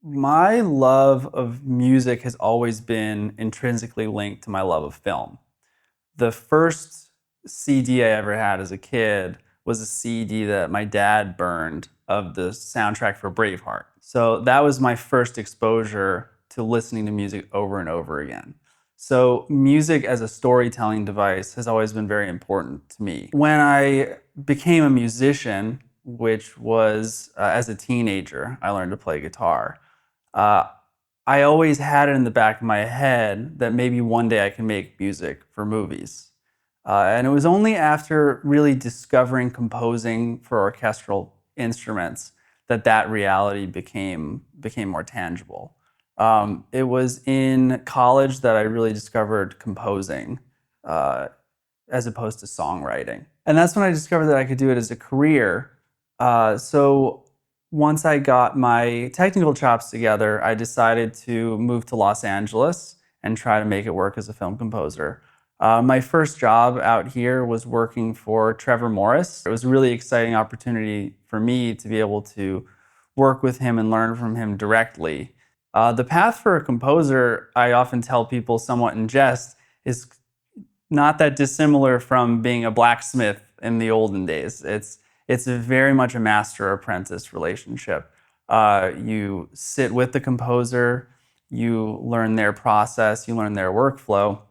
My love of music has always been intrinsically linked to my love of film. The first CD I ever had as a kid was a CD that my dad burned of the soundtrack for Braveheart. So that was my first exposure to listening to music over and over again. So music as a storytelling device has always been very important to me. When I became a musician, which was as a teenager, I learned to play guitar. Uh, I always had it in the back of my head that maybe one day I can make music for movies. And it was only after really discovering composing for orchestral instruments that that reality became more tangible. It was in college that I really discovered composing uh, as opposed to songwriting. And that's when I discovered that I could do it as a career. So once I got my technical chops together, I decided to move to Los Angeles and try to make it work as a film composer. My first job out here was working for Trevor Morris. It was a really exciting opportunity for me to be able to work with him and learn from him directly. The path for a composer, I often tell people somewhat in jest, is not that dissimilar from being a blacksmith in the olden days. It's very much a master-apprentice relationship. You sit with the composer, you learn their process, you learn their workflow,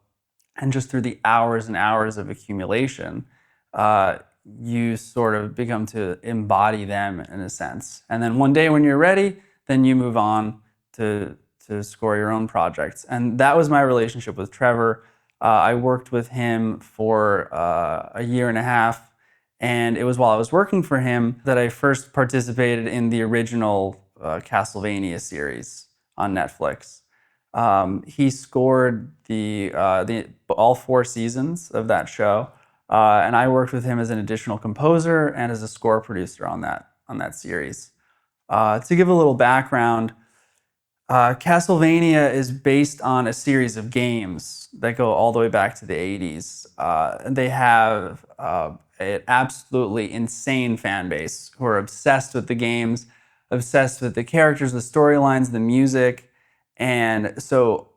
and just through the hours and hours of accumulation, you sort of become to embody them in a sense. And then one day when you're ready, then you move on to score your own projects. And that was my relationship with Trevor. I worked with him for a year and a half, and it was while I was working for him that I first participated in the original Castlevania series on Netflix. He scored the all 4 seasons of that show, and I worked with him as an additional composer and as a score producer on that series. To give a little background, Castlevania is based on a series of games that go all the way back to the 80s. And they have an absolutely insane fan base who are obsessed with the games, obsessed with the characters, the storylines, the music. And so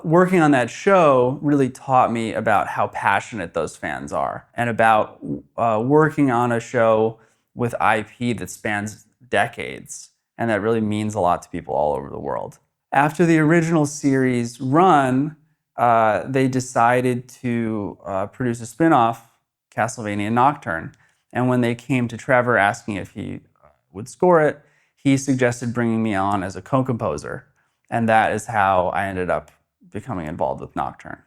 working on that show really taught me about how passionate those fans are and about working on a show with IP that spans decades and that really means a lot to people all over the world. After the original series run, they decided to produce a spin-off, Castlevaina Nocturne. And when they came to Trevor asking if he would score it, he suggested bringing me on as a co-composer. And that is how I ended up becoming involved with Nocturne.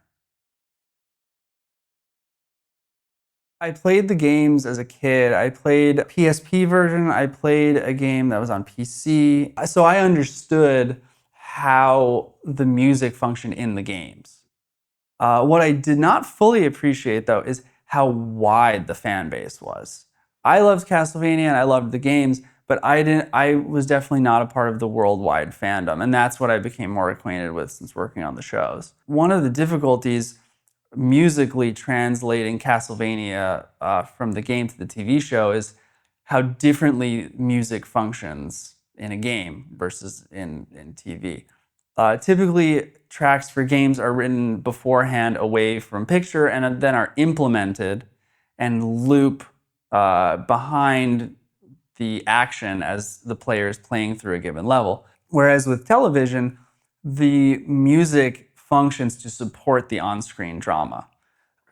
I played the games as a kid. I played a PSP version. I played a game that was on PC. So I understood how the music functioned in the games. What I did not fully appreciate, though, is how wide the fan base was. I loved Castlevania and I loved the games, but I was definitely not a part of the worldwide fandom, and that's what I became more acquainted with since working on the shows. One of the difficulties musically translating Castlevania from the game to the TV show is how differently music functions in a game versus in TV. Typically, tracks for games are written beforehand away from picture and then are implemented and loop behind the action as the player is playing through a given level. Whereas with television, the music functions to support the on-screen drama.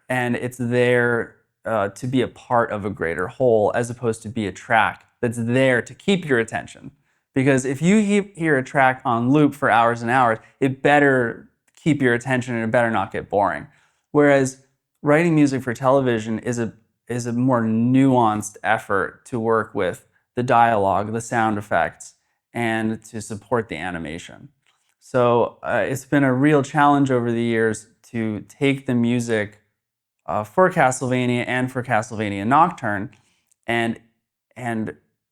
And it's there to be a part of a greater whole as opposed to be a track that's there to keep your attention. Because if you hear a track on loop for hours and hours, it better keep your attention and it better not get boring. Whereas writing music for television is a more nuanced effort to work with the dialogue, the sound effects, and to support the animation. So it's been a real challenge over the years to take the music for Castlevania and for Castlevaina Nocturne and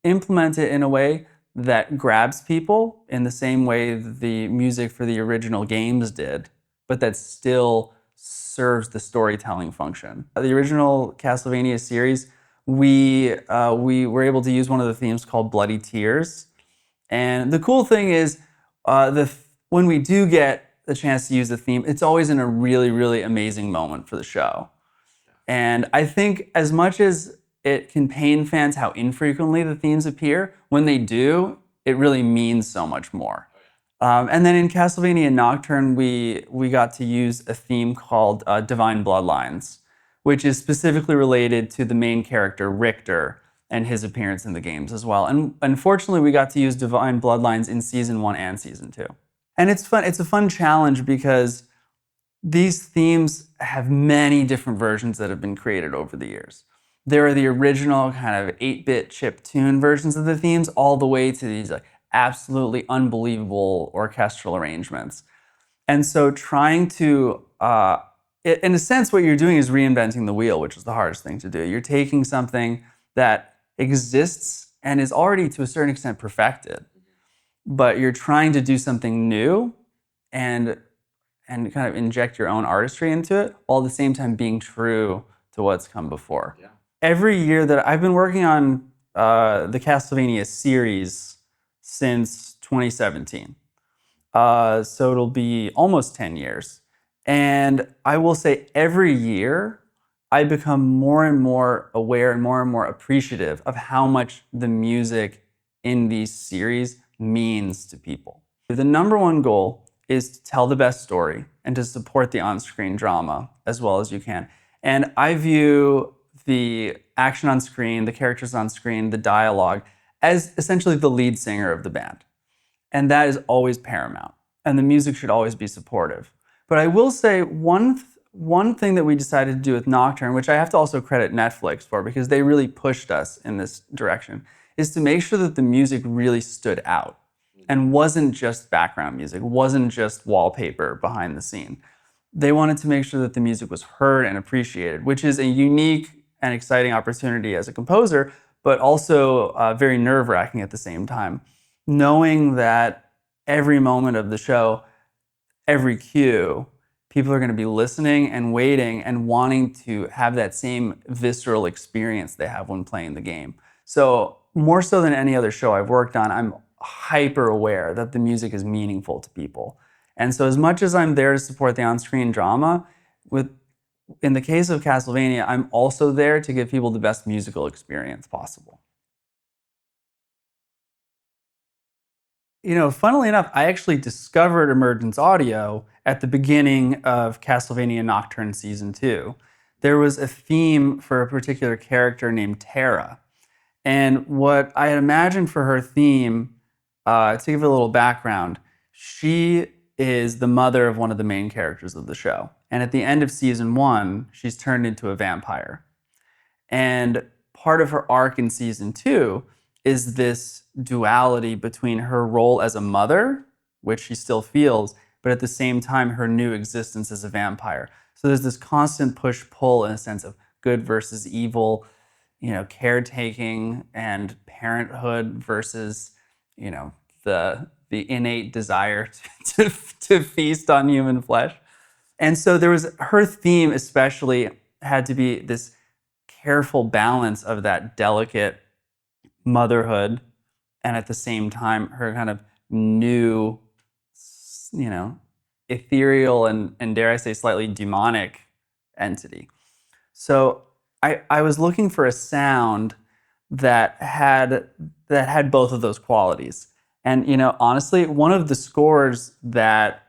implement it in a way that grabs people in the same way the music for the original games did, but that still serves the storytelling function. The original Castlevania series, we were able to use one of the themes called Bloody Tears. And the cool thing is, When we do get the chance to use the theme, it's always in a really, really amazing moment for the show. And I think as much as it can pain fans how infrequently the themes appear, when they do, it really means so much more. And then in Castlevaina Nocturne, we got to use a theme called Divine Bloodlines, which is specifically related to the main character, Richter, and his appearance in the games as well. And unfortunately, we got to use Divine Bloodlines in Season 1 and Season 2. And it's fun. It's a fun challenge because these themes have many different versions that have been created over the years. There are the original kind of 8-bit chiptune versions of the themes all the way to these like absolutely unbelievable orchestral arrangements. And so trying to, in a sense, what you're doing is reinventing the wheel, which is the hardest thing to do. You're taking something that exists and is already to a certain extent perfected, but you're trying to do something new and kind of inject your own artistry into it, while at the same time being true to what's come before. Yeah. Every year that I've been working on the Castlevania series since 2017. So it'll be almost 10 years. And I will say every year, I become more and more aware and more appreciative of how much the music in these series means to people. The number one goal is to tell the best story and to support the on-screen drama as well as you can. And I view the action on screen, the characters on screen, the dialogue as essentially the lead singer of the band. And that is always paramount. And the music should always be supportive. But I will say one thing that we decided to do with Nocturne, which I have to also credit Netflix for because they really pushed us in this direction, is to make sure that the music really stood out and wasn't just background music, wasn't just wallpaper behind the scene. They wanted to make sure that the music was heard and appreciated, which is a unique and exciting opportunity as a composer, but also very nerve-wracking at the same time. Knowing that every moment of the show, every cue, people are going to be listening and waiting and wanting to have that same visceral experience they have when playing the game. So more so than any other show I've worked on, I'm hyper aware that the music is meaningful to people. And so as much as I'm there to support the on-screen drama, in the case of Castlevania, I'm also there to give people the best musical experience possible. You know, funnily enough, I actually discovered Emergence audio at the beginning of Castlevania Nocturne Season 2. There was a theme for a particular character named Terra. And what I had imagined for her theme, to give it a little background, she is the mother of one of the main characters of the show. And at the end of Season 1, she's turned into a vampire. And part of her arc in Season 2 is this duality between her role as a mother, which she still feels, but at the same time, her new existence as a vampire. So there's this constant push-pull in a sense of good versus evil, you know, caretaking and parenthood versus, you know, the innate desire to feast on human flesh. And so there was, her theme especially had to be this careful balance of that delicate motherhood and at the same time her kind of new, you know, ethereal and dare I say slightly demonic entity. So I was looking for a sound that had both of those qualities. And you know, honestly, one of the scores that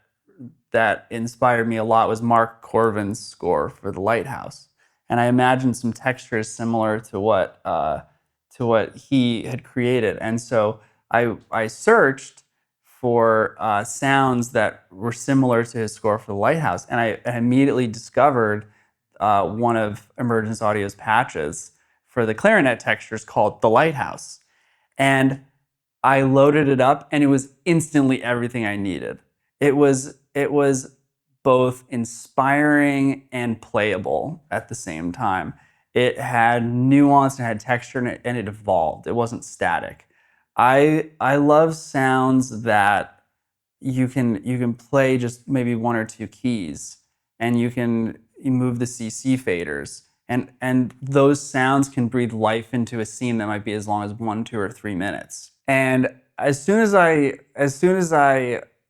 inspired me a lot was Mark Corvin's score for The Lighthouse. And I imagined some textures similar to what he had created. And so I searched for sounds that were similar to his score for The Lighthouse. And I immediately discovered one of Emergence Audio's patches for the clarinet textures called The Lighthouse. And I loaded it up and it was instantly everything I needed. It was both inspiring and playable at the same time. It had nuance, it had texture, and it evolved. It wasn't static. I love sounds that you can play just maybe one or two keys, and you move the CC faders, and those sounds can breathe life into a scene that might be as long as 1, 2, or 3 minutes. And as soon as I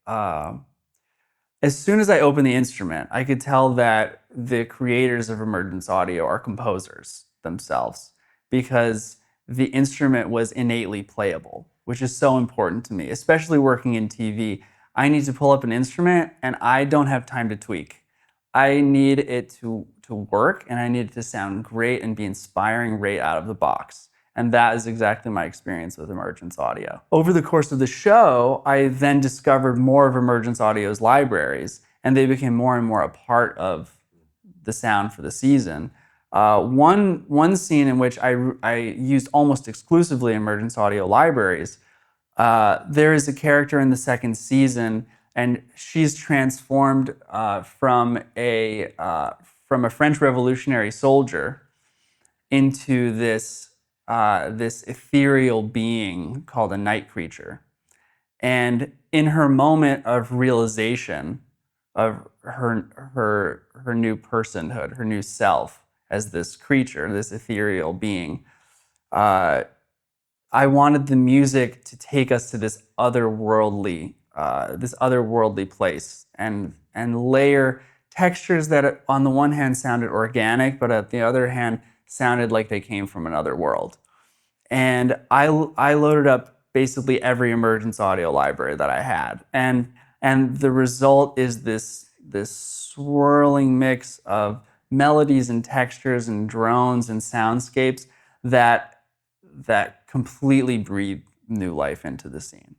as soon as I opened the instrument, I could tell that the creators of Emergence Audio are composers themselves, because the instrument was innately playable, which is so important to me, especially working in TV. I need to pull up an instrument and I don't have time to tweak. I need it to work, and I need it to sound great and be inspiring right out of the box. And that is exactly my experience with Emergence Audio. Over the course of the show, I then discovered more of Emergence Audio's libraries, and they became more and more a part of the sound for the season. One scene in which I used almost exclusively Emergence Audio libraries, there is a character in the second season, and she's transformed from a French Revolutionary soldier into this ethereal being called a night creature. And in her moment of realization of her new personhood, her new self as this creature, this ethereal being, uh, I wanted the music to take us to this otherworldly place, and layer textures that, on the one hand, sounded organic, but at the other hand, sounded like they came from another world. And I loaded up basically every Emergence Audio library that I had, and the result is this swirling mix of melodies and textures and drones and soundscapes that completely breathe new life into the scene.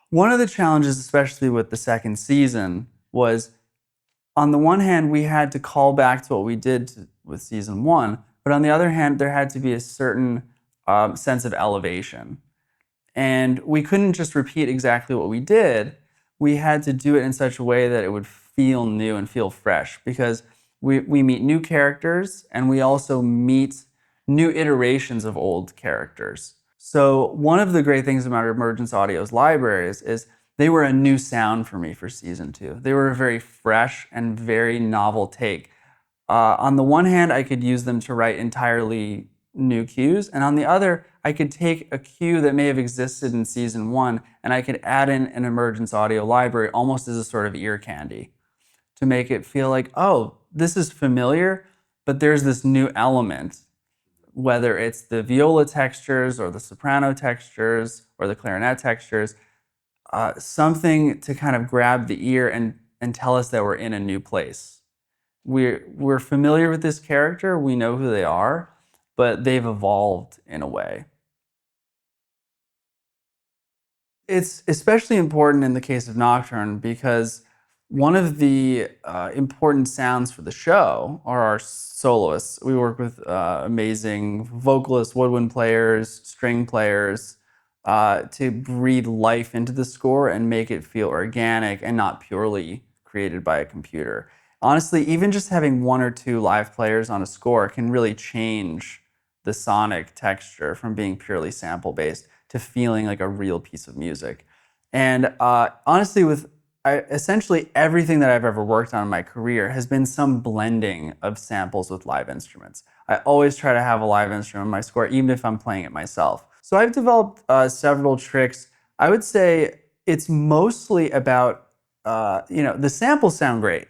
One of the challenges, especially with the second season, was, on the one hand, we had to call back to what we did with season one, but on the other hand, there had to be a certain sense of elevation. And we couldn't just repeat exactly what we did. We had to do it in such a way that it would feel new and feel fresh, because we meet new characters, and we also meet new iterations of old characters. So one of the great things about Emergence Audio's libraries is they were a new sound for me for season two. They were a very fresh and very novel take. On the one hand, I could use them to write entirely new cues, and on the other, I could take a cue that may have existed in season one, and I could add in an Emergence Audio library almost as a sort of ear candy to make it feel like, oh, this is familiar, but there's this new element, whether it's the viola textures or the soprano textures or the clarinet textures, something to kind of grab the ear and tell us that we're in a new place. We're familiar with this character, we know who they are, but they've evolved in a way. It's especially important in the case of Nocturne, because one of the important sounds for the show are our soloists. We work with amazing vocalists, woodwind players, string players, to breathe life into the score and make it feel organic and not purely created by a computer. Honestly, even just having one or two live players on a score can really change the sonic texture from being purely sample-based to feeling like a real piece of music. And honestly, essentially everything that I've ever worked on in my career has been some blending of samples with live instruments. I always try to have a live instrument in my score, even if I'm playing it myself. So I've developed several tricks. I would say it's mostly about, the samples sound great,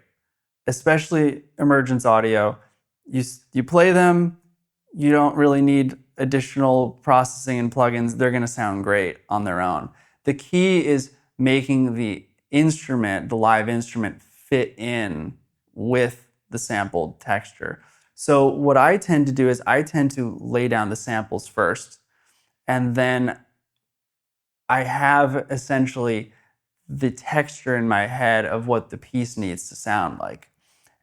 especially Emergence Audio. You play them, you don't really need additional processing and plugins. They're going to sound great on their own. The key is making the instrument, the live instrument, fit in with the sampled texture. So what I tend to do is I tend to lay down the samples first, and then I have essentially the texture in my head of what the piece needs to sound like.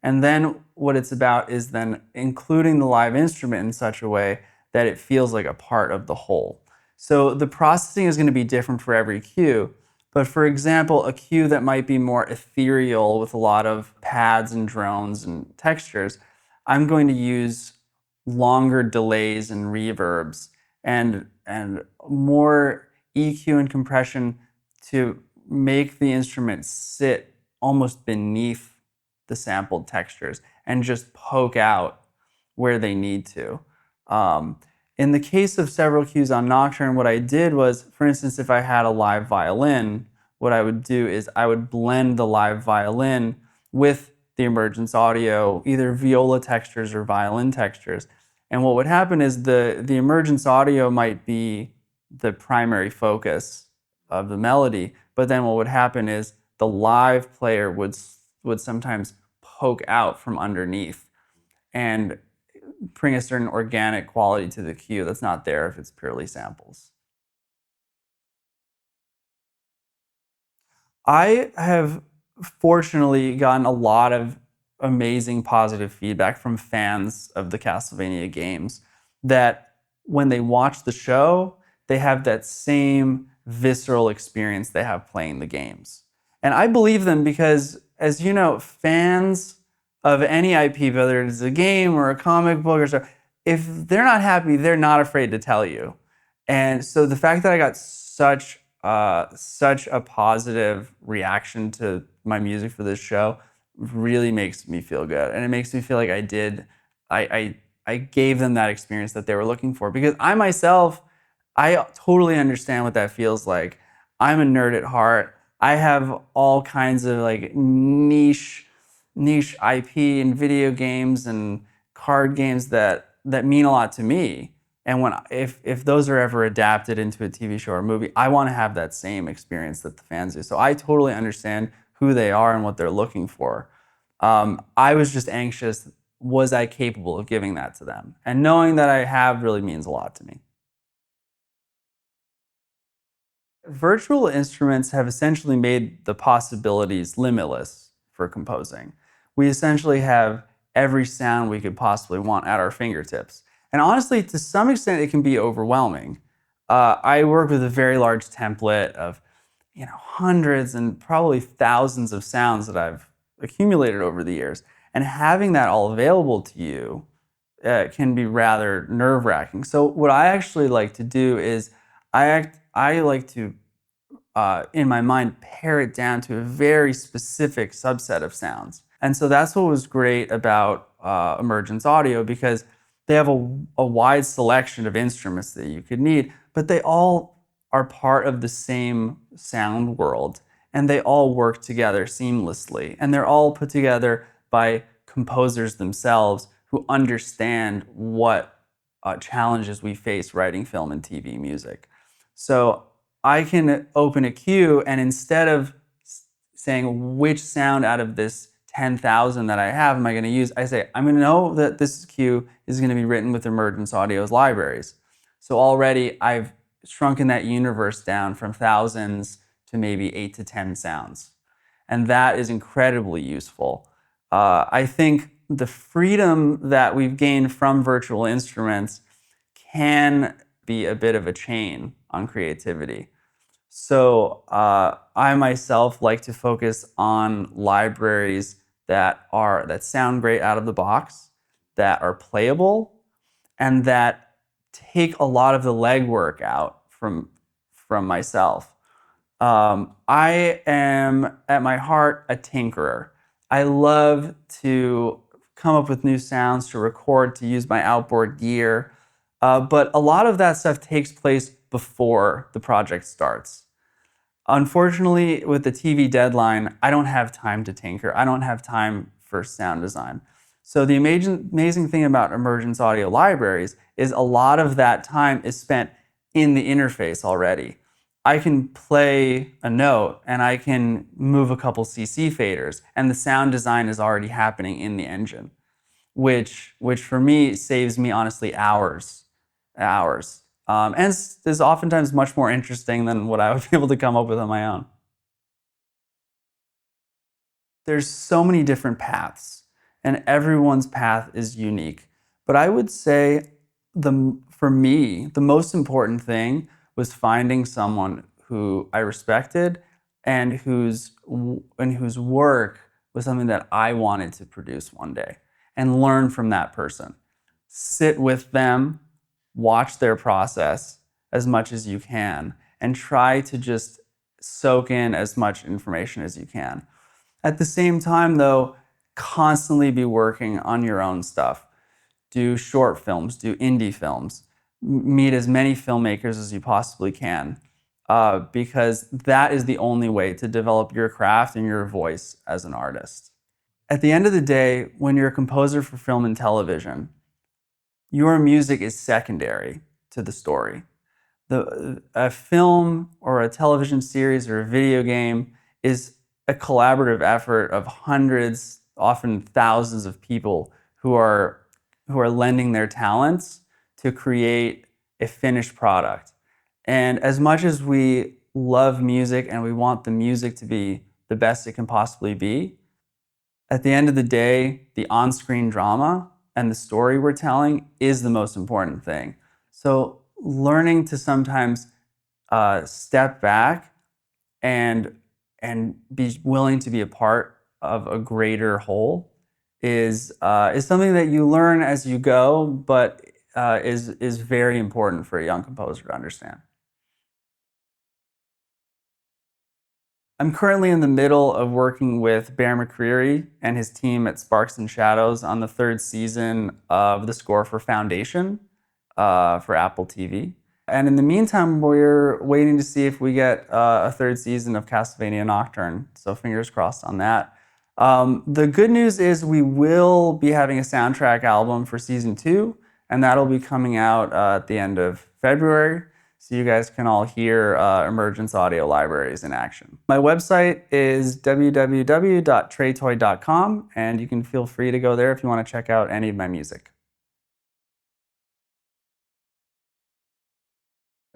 And then what it's about is then including the live instrument in such a way that it feels like a part of the whole. So the processing is going to be different for every cue. But for example, a cue that might be more ethereal with a lot of pads and drones and textures, I'm going to use longer delays and reverbs and more EQ and compression to make the instrument sit almost beneath the sampled textures and just poke out where they need to. In the case of several cues on Nocturne, what I did was, for instance, if I had a live violin, what I would do is I would blend the live violin with the Emergence audio, either viola textures or violin textures. And what would happen is the Emergence audio might be the primary focus of the melody, but then what would happen is the live player would sometimes poke out from underneath and bring a certain organic quality to the cue that's not there if it's purely samples. I have fortunately gotten a lot of amazing positive feedback from fans of the Castlevania games that when they watch the show, they have that same visceral experience they have playing the games. And I believe them because, as you know, fans of any IP, whether it's a game or a comic book or so, if they're not happy, they're not afraid to tell you. And so the fact that I got such a positive reaction to my music for this show really makes me feel good, and it makes me feel like I gave them that experience that they were looking for. Because I myself, I totally understand what that feels like. I'm a nerd at heart. I have all kinds of like niche IP and video games and card games that mean a lot to me. And if those are ever adapted into a TV show or movie, I want to have that same experience that the fans do. So I totally understand who they are and what they're looking for. I was just anxious, was I capable of giving that to them? And knowing that I have really means a lot to me. Virtual instruments have essentially made the possibilities limitless for composing. We essentially have every sound we could possibly want at our fingertips. And honestly, to some extent, it can be overwhelming. I work with a very large template of hundreds and probably thousands of sounds that I've accumulated over the years. And having that all available to you can be rather nerve-wracking. So what I actually like to do is I like to in my mind, pare it down to a very specific subset of sounds. And so that's what was great about Emergence Audio, because they have a wide selection of instruments that you could need, but they all are part of the same sound world, and they all work together seamlessly. And they're all put together by composers themselves who understand what challenges we face writing film and TV music. So I can open a cue, and instead of saying which sound out of this 10,000 that I have am I going to use, I say I'm going to know that this cue is going to be written with Emergence Audio's libraries. So already I've shrunken that universe down from thousands to maybe 8 to 10 sounds. And that is incredibly useful. I think the freedom that we've gained from virtual instruments can be a bit of a chain on creativity. So I myself like to focus on libraries that sound great out of the box, that are playable, and that take a lot of the legwork out from myself. I am at my heart a tinkerer. I love to come up with new sounds to record, to use my outboard gear. But a lot of that stuff takes place before the project starts. Unfortunately, with the TV deadline, I don't have time to tinker. I don't have time for sound design. So the amazing thing about Emergence Audio libraries is a lot of that time is spent in the interface already. I can play a note and I can move a couple CC faders, and the sound design is already happening in the engine, which for me saves me honestly hours. And is oftentimes much more interesting than what I would be able to come up with on my own. There's so many different paths, and everyone's path is unique. But I would say for me, the most important thing was finding someone who I respected and whose work was something that I wanted to produce one day, and learn from that person. Sit with them, watch their process as much as you can, and try to just soak in as much information as you can. At the same time, though, constantly be working on your own stuff. Do short films, do indie films. meet as many filmmakers as you possibly can, because that is the only way to develop your craft and your voice as an artist. At the end of the day, when you're a composer for film and television, your music is secondary to the story. A film or a television series or a video game is a collaborative effort of hundreds, often thousands of people who are lending their talents to create a finished product. And as much as we love music and we want the music to be the best it can possibly be, at the end of the day, the on-screen drama and the story we're telling is the most important thing. So learning to sometimes step back and be willing to be a part of a greater whole is something that you learn as you go, but is very important for a young composer to understand. I'm currently in the middle of working with McCreary and his team at Sparks and Shadows on the 3rd season of the score for Foundation for Apple TV. And in the meantime, we're waiting to see if we get a 3rd season of Castlevaina Nocturne. So fingers crossed on that. The good news is we will be having a soundtrack album for season 2, and that'll be coming out at the end of February. So you guys can all hear Emergence audio libraries in action. My website is www.treytoy.com, and you can feel free to go there if you want to check out any of my music.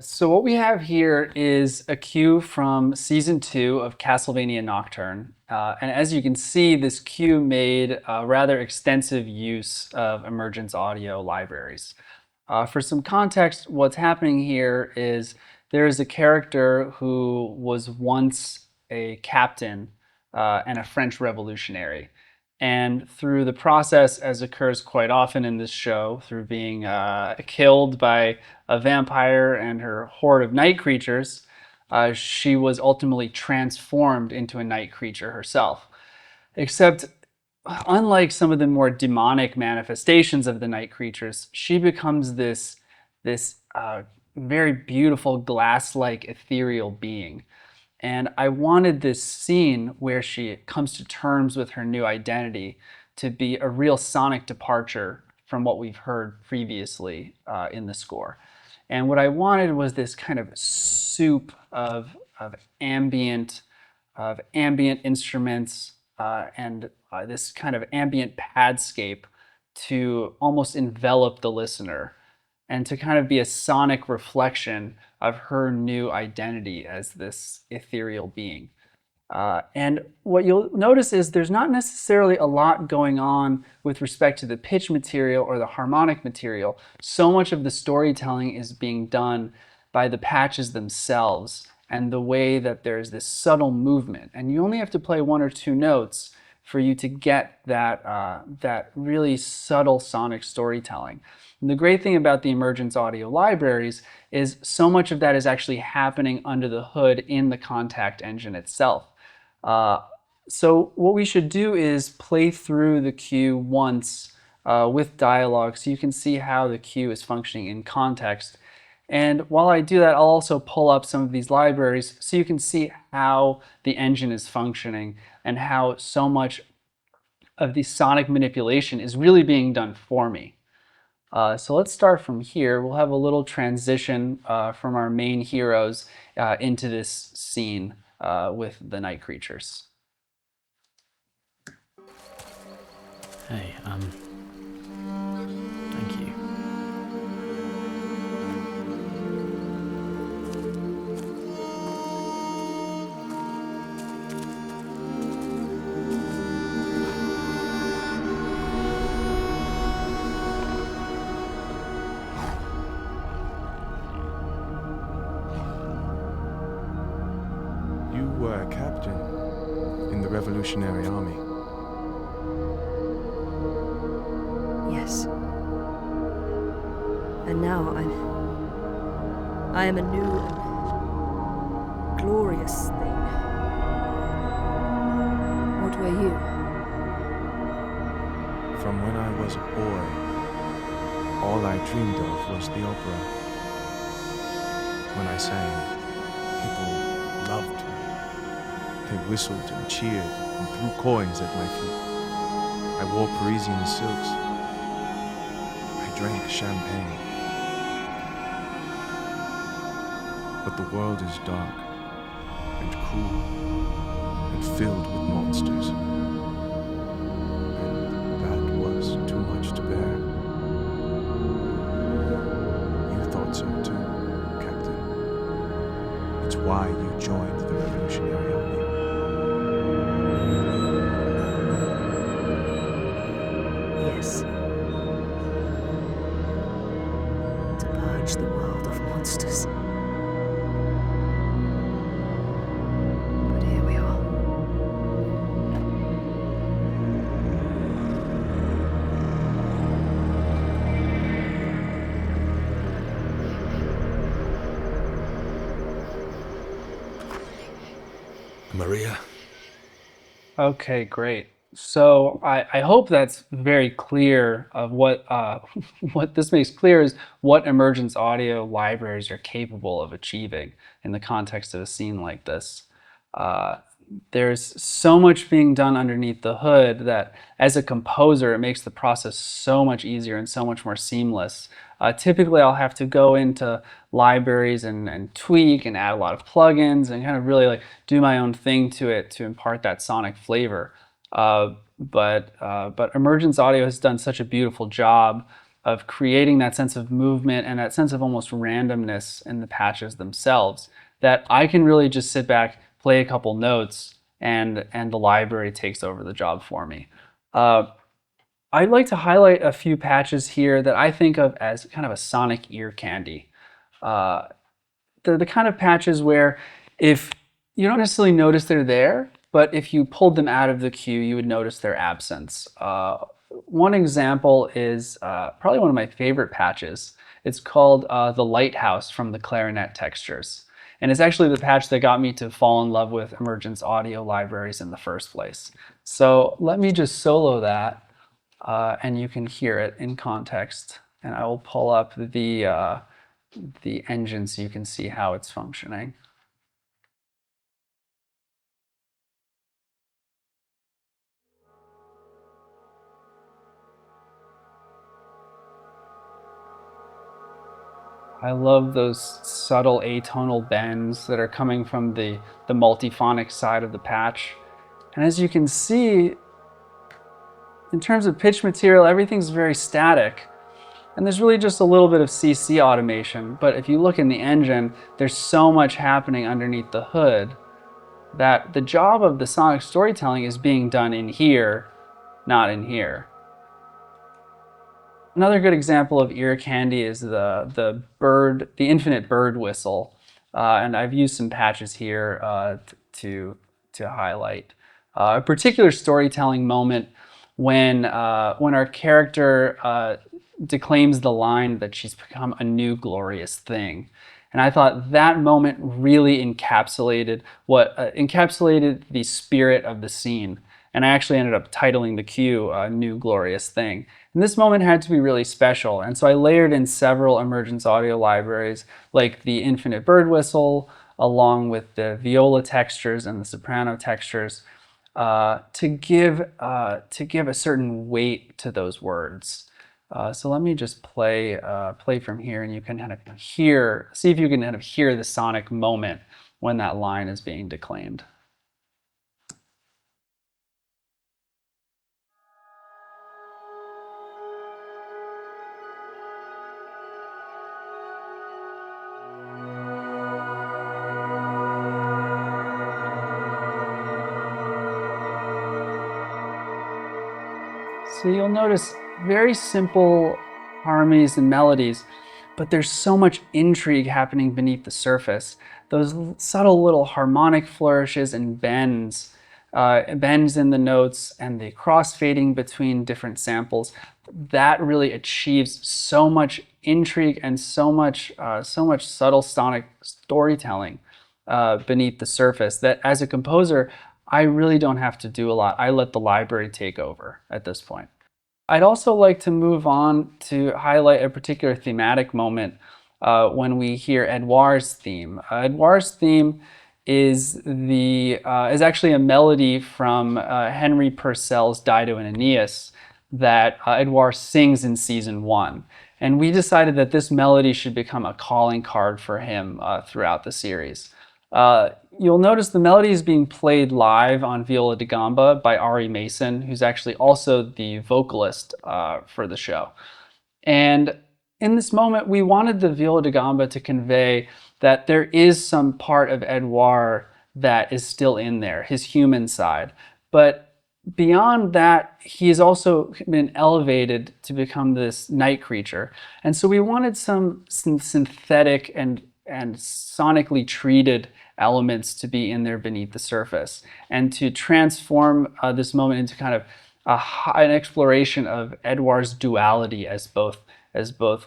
So what we have here is a cue from season 2 of Castlevaina Nocturne. And as you can see, this cue made a rather extensive use of Emergence audio libraries. For some context, what's happening here is there is a character who was once a captain and a French revolutionary. And through the process, as occurs quite often in this show, through being killed by a vampire and her horde of night creatures, she was ultimately transformed into a night creature herself. Except, unlike some of the more demonic manifestations of the night creatures, she becomes this very beautiful glass-like ethereal being. And I wanted this scene where she comes to terms with her new identity to be a real sonic departure from what we've heard previously in the score. And what I wanted was this kind of soup of ambient instruments and this kind of ambient padscape to almost envelop the listener and to kind of be a sonic reflection of her new identity as this ethereal being. And what you'll notice is there's not necessarily a lot going on with respect to the pitch material or the harmonic material. So much of the storytelling is being done by the patches themselves and the way that there's this subtle movement. And you only have to play 1 or 2 notes for you to get that really subtle sonic storytelling. And the great thing about the Emergence audio libraries is so much of that is actually happening under the hood in the Contact engine itself. So what we should do is play through the cue once with dialogue so you can see how the cue is functioning in context. And while I do that, I'll also pull up some of these libraries so you can see how the engine is functioning and how so much of the sonic manipulation is really being done for me. So let's start from here. We'll have a little transition from our main heroes into this scene with the night creatures. Hey, thank you. You were a captain in the Revolutionary Army. Yes. And now I am a new and glorious thing. What were you? From when I was a boy, all I dreamed of was the opera. When I sang, people loved me. They whistled and cheered and threw coins at my feet. I wore Parisian silks. I drank champagne. But the world is dark and cruel and filled with monsters. And that was too much to bear. You thought so too, Captain. It's why you joined the Revolutionary Army. Yes. To purge the world of monsters. But here we are. Maria? Okay, great. So I hope that's very clear of what what this makes clear is what Emergence audio libraries are capable of achieving in the context of a scene like this. There's so much being done underneath the hood that as a composer, it makes the process so much easier and so much more seamless. Typically, I'll have to go into libraries and tweak and add a lot of plugins and kind of really like do my own thing to it to impart that sonic flavor. But Emergence Audio has done such a beautiful job of creating that sense of movement and that sense of almost randomness in the patches themselves that I can really just sit back, play a couple notes, and the library takes over the job for me. I'd like to highlight a few patches here that I think of as kind of a sonic ear candy. They're the kind of patches where if you don't necessarily notice they're there, but if you pulled them out of the cue, you would notice their absence. One example is probably one of my favorite patches. It's called The Lighthouse from the Clarinet Textures. And it's actually the patch that got me to fall in love with Emergence audio libraries in the first place. So let me just solo that, and you can hear it in context. And I will pull up the engine so you can see how it's functioning. I love those subtle atonal bends that are coming from the multiphonic side of the patch. And as you can see, in terms of pitch material, everything's very static. And there's really just a little bit of CC automation. But if you look in the engine, there's so much happening underneath the hood that the job of the sonic storytelling is being done in here, not in here. Another good example of ear candy is the infinite bird whistle, and I've used some patches here to highlight a particular storytelling moment when our character declaims the line that she's become a new glorious thing. And I thought that moment really encapsulated the spirit of the scene. And I actually ended up titling the cue New Glorious Thing. And this moment had to be really special. And so I layered in several Emergence audio libraries, like the Infinite Bird Whistle, along with the viola textures and the soprano textures, to give a certain weight to those words. So let me just play from here, and you can kind of see if you can kind of hear the sonic moment when that line is being declaimed. So you'll notice very simple harmonies and melodies, but there's so much intrigue happening beneath the surface. Those subtle little harmonic flourishes and bends in the notes and the crossfading between different samples, that really achieves so much intrigue and so much subtle sonic storytelling beneath the surface that as a composer, I really don't have to do a lot. I let the library take over at this point. I'd also like to move on to highlight a particular thematic moment when we hear Edouard's theme. Edouard's theme is actually a melody from Henry Purcell's Dido and Aeneas that Edouard sings in season 1. And we decided that this melody should become a calling card for him throughout the series. You'll notice the melody is being played live on viola da gamba by Ari Mason, who's actually also the vocalist for the show. And in this moment, we wanted the viola da gamba to convey that there is some part of Edouard that is still in there, his human side. But beyond that, he has also been elevated to become this night creature. And so we wanted some synthetic and sonically treated elements to be in there beneath the surface, and to transform this moment into kind of an exploration of Edouard's duality as both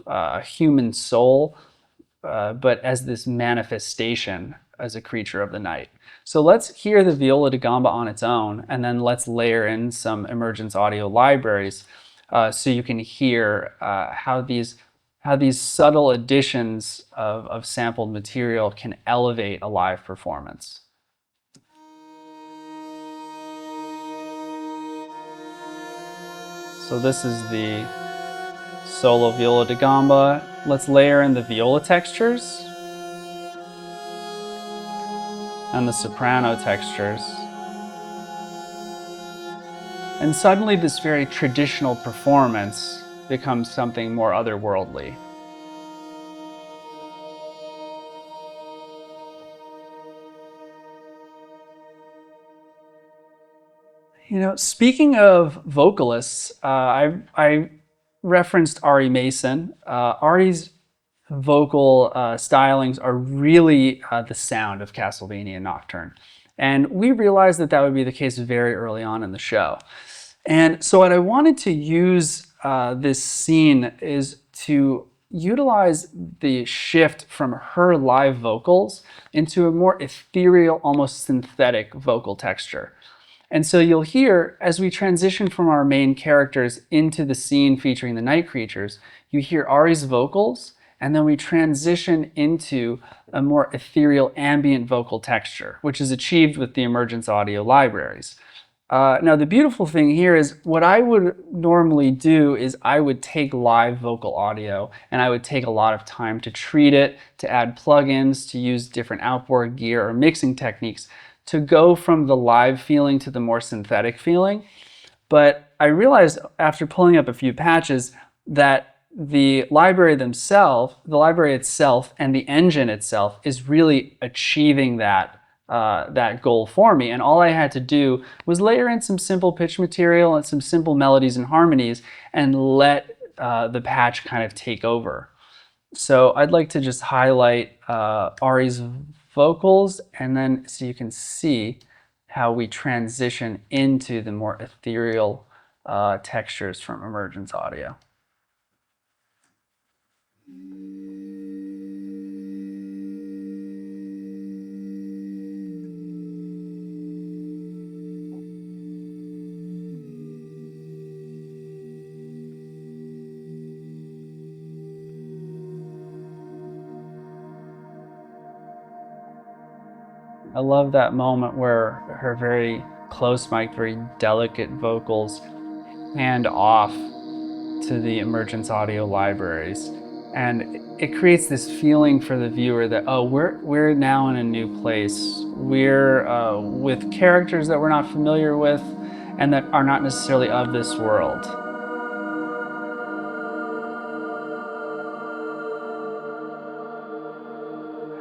a human soul, but as this manifestation as a creature of the night. So let's hear the viola da gamba on its own, and then let's layer in some Emergence audio libraries so you can hear how these subtle additions of sampled material can elevate a live performance. So this is the solo viola da gamba. Let's layer in the viola textures and the soprano textures. And suddenly this very traditional performance becomes something more otherworldly. You know, speaking of vocalists, I referenced Ari Mason. Ari's vocal stylings are really the sound of Castlevaina Nocturne. And we realized that that would be the case very early on in the show. And so what I wanted to use this scene is to utilize the shift from her live vocals into a more ethereal, almost synthetic vocal texture. And so you'll hear, as we transition from our main characters into the scene featuring the night creatures, you hear Ari's vocals, and then we transition into a more ethereal ambient vocal texture, which is achieved with the Emergence audio libraries. Now the beautiful thing here is what I would normally do is I would take live vocal audio and I would take a lot of time to treat it, to add plugins, to use different outboard gear or mixing techniques to go from the live feeling to the more synthetic feeling. But I realized after pulling up a few patches that the library itself and the engine itself is really achieving that goal for me. And all I had to do was layer in some simple pitch material and some simple melodies and harmonies and let the patch kind of take over. So I'd like to just highlight Ari's vocals, and then so you can see how we transition into the more ethereal textures from Emergence audio. I love that moment where her very close mic, very delicate vocals hand off to the Emergence audio libraries. And it creates this feeling for the viewer that, oh, we're now in a new place. We're with characters that we're not familiar with and that are not necessarily of this world.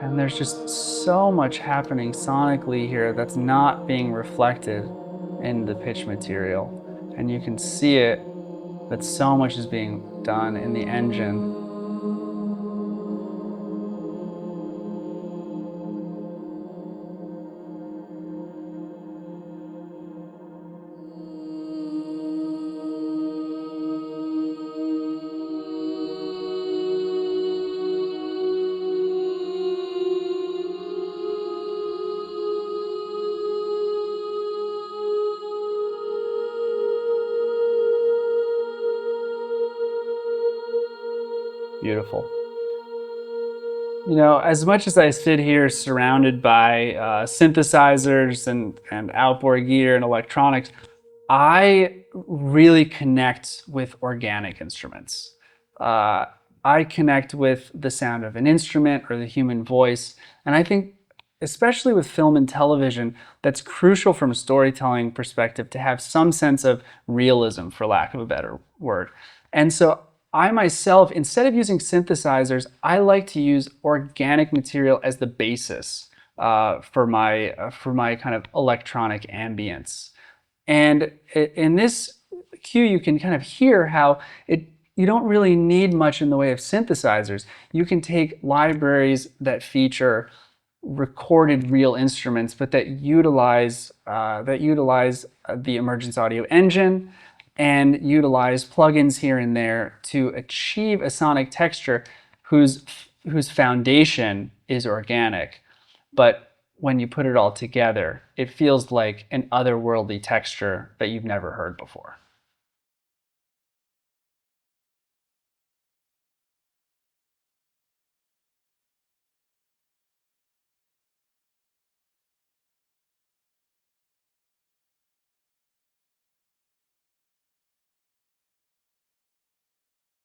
And there's just so much happening sonically here that's not being reflected in the pitch material. And you can see it, that so much is being done in the engine. Beautiful. You know, as much as I sit here surrounded by synthesizers and outboard gear and electronics, I really connect with organic instruments. Uh, I connect with the sound of an instrument or the human voice. And I think, especially with film and television, that's crucial from a storytelling perspective to have some sense of realism, for lack of a better word. And so I myself, instead of using synthesizers, I like to use organic material as the basis for my kind of electronic ambience. And in this cue, you can kind of hear how you don't really need much in the way of synthesizers. You can take libraries that feature recorded real instruments, but that utilize the Emergence audio engine and utilize plugins here and there to achieve a sonic texture whose foundation is organic. But when you put it all together, it feels like an otherworldly texture that you've never heard before.